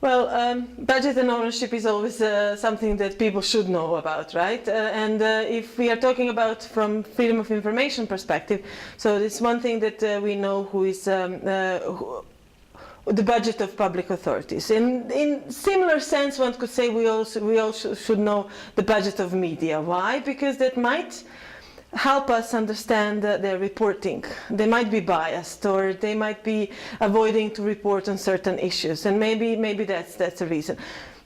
Well, budget and ownership is always something that people should know about, right? And if we are talking about from freedom of information perspective, so it's one thing that we know who is the budget of public authorities. In similar sense, one could say we also should know the budget of media. Why? Because that might help us understand their reporting. They might be biased, or they might be avoiding to report on certain issues, and maybe that's a reason.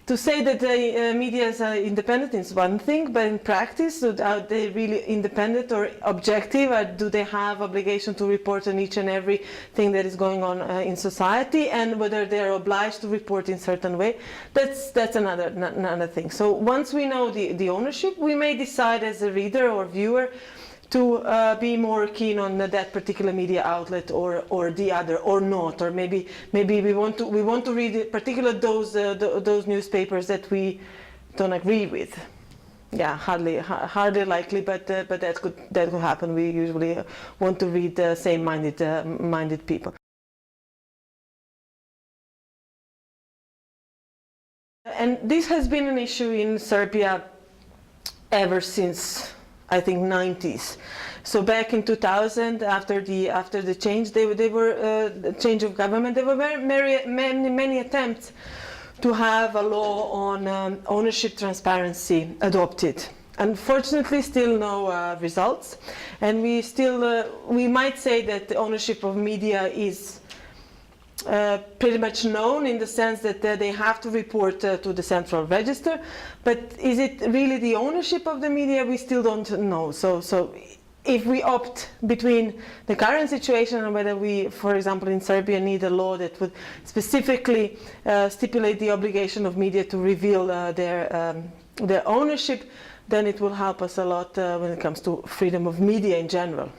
To say that the media is independent is one thing, but in practice, are they really independent or objective? Or do they have obligation to report on each and every thing that is going on in society, and whether they are obliged to report in certain way? That's another thing. So once we know the ownership, we may decide as a reader or viewer to be more keen on that particular media outlet or the other, or not, or maybe we want to read particular those newspapers that we don't agree with. Yeah, hardly likely, but that could happen. We usually want to read the same-minded people. And this has been an issue in Serbia ever since, I think, 90s. So back in 2000, after the change, they were change of government. There were many attempts to have a law on ownership transparency adopted. Unfortunately, still no results, and we might say that the ownership of media is pretty much known, in the sense that they have to report to the central register, but is it really the ownership of the media? We still don't know. So if we opt between the current situation and whether we, for example, in Serbia, need a law that would specifically stipulate the obligation of media to reveal their ownership, then it will help us a lot when it comes to freedom of media in general.